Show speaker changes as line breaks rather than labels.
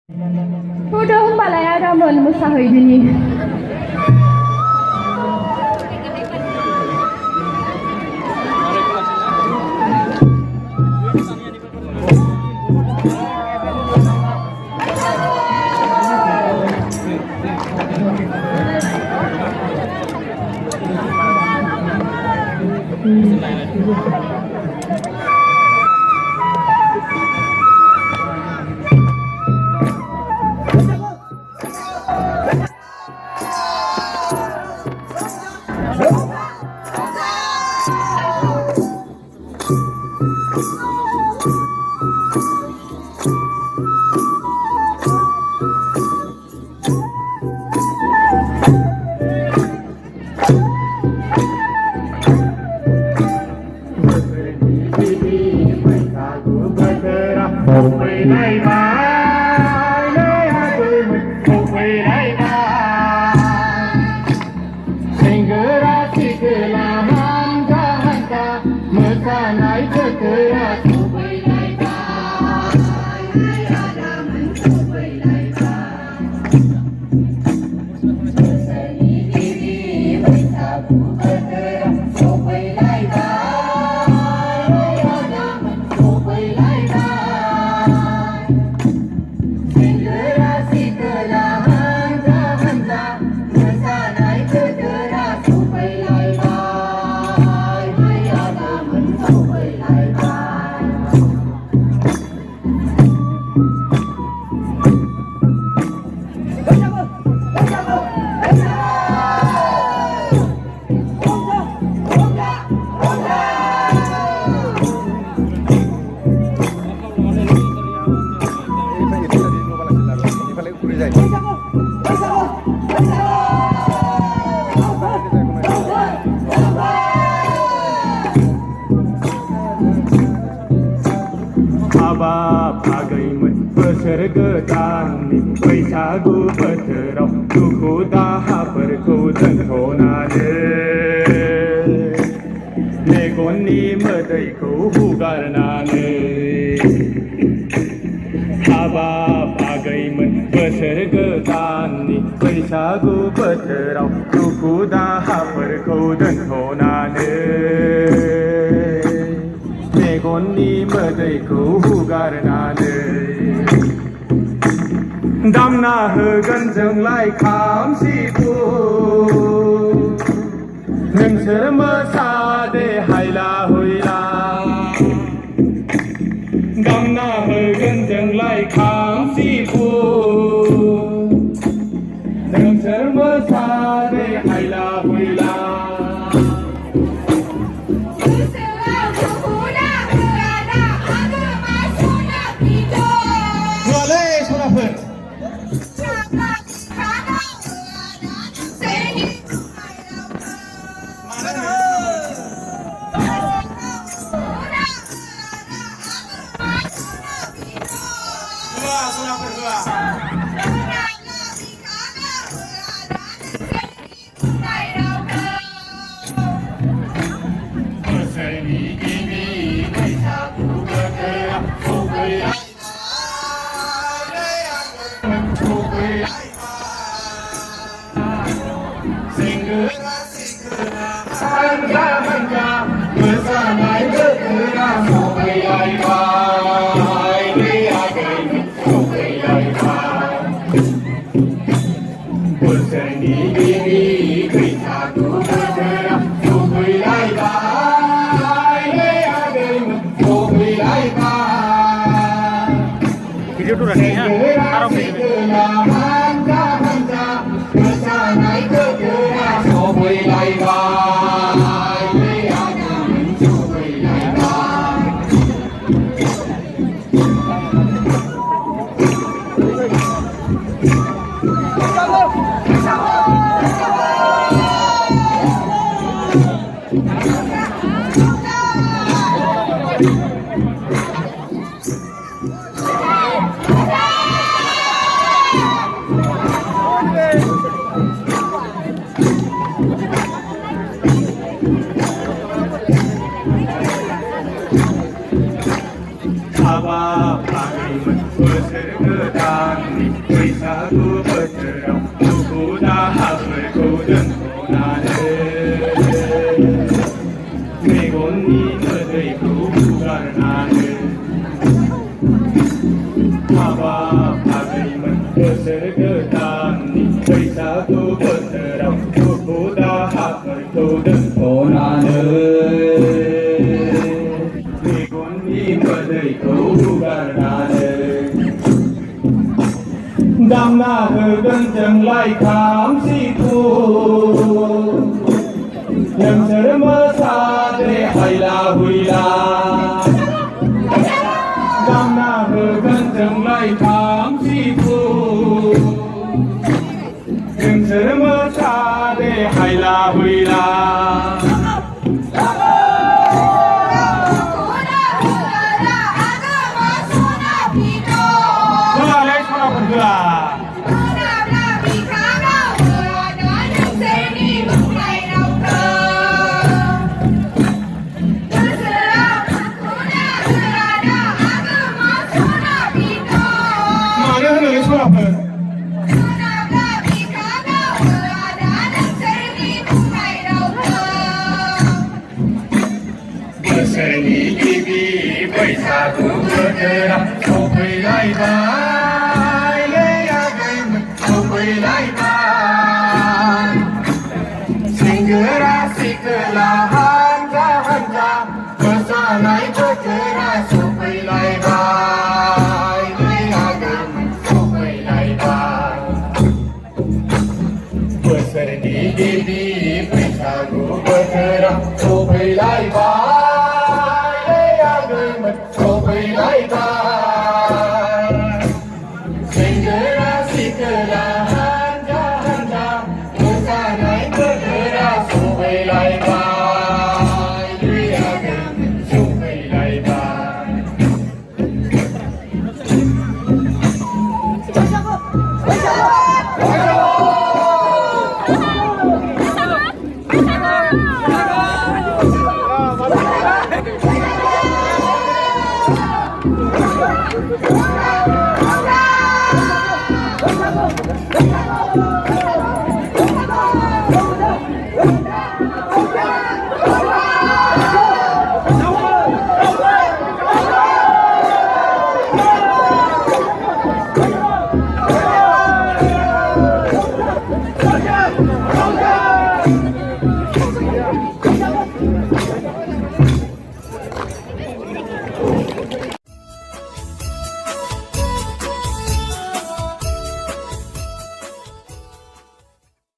Huda hoमबालाय आदामोन मोसाहैदिनि
बोसोर गोदाननि बैसागु बोथोराव दुखु दाहाफोरखौ दोनथ'नानै मेगननि मोदैखौ हुगारनानै हाबाब आगैमोन बोसोर गोदाननि बैसागु बोथोराव दुखु दाहाफोरखौ दोनथ'नानै मेगननि मोदैखौ हुगारनानै दामना होगोन जोंलाय खाम सिफुं नोंसोर मोसादे हायला हुइला दामना होगोन जोंलाय खाम सिफुं नोंसोर मोसादे हायला हुइला
Video tu dah ni ha, taruh ni.
बोथोराव दुखु दाहाफोरखौ दोनथ'नानै मेगननि मोदैखौ हुगारनानै हाबाब थागैमोन बोसोर गोदाननि बैसागु बोथोराव दुखु दाहाफोरखौ दोनथ'नानै मेगननि मोदैखौ हुगारनानै दामना होगोन जोंलाय खाम सिफुं नोंसोर मोसादे हायला हुइला दामना होगोन जोंलाय खाम सिफुं नोंसोर मोसादे हायला हुइला होआलै सनाफोर होआ मानो होनोलै सनाफोर बोसोरनि गिबि बैसागु बोथोरा सफैलायबाय लै आगैमोन सफैलायबाय सेंग्रा सिख्ला हानजा हानजा मोसानाय बोथोरा सफैलायबाय लै आगैमोन सफैलायबाय बोसोरनि गिबि बैसागु बोथोरा सफैलायबाय सेंग्रा सिख्ला हानजा हानजा मोसानाय बोथोरा सफैलायबाय लै आगैमोन सफैलायबाय
Bravo!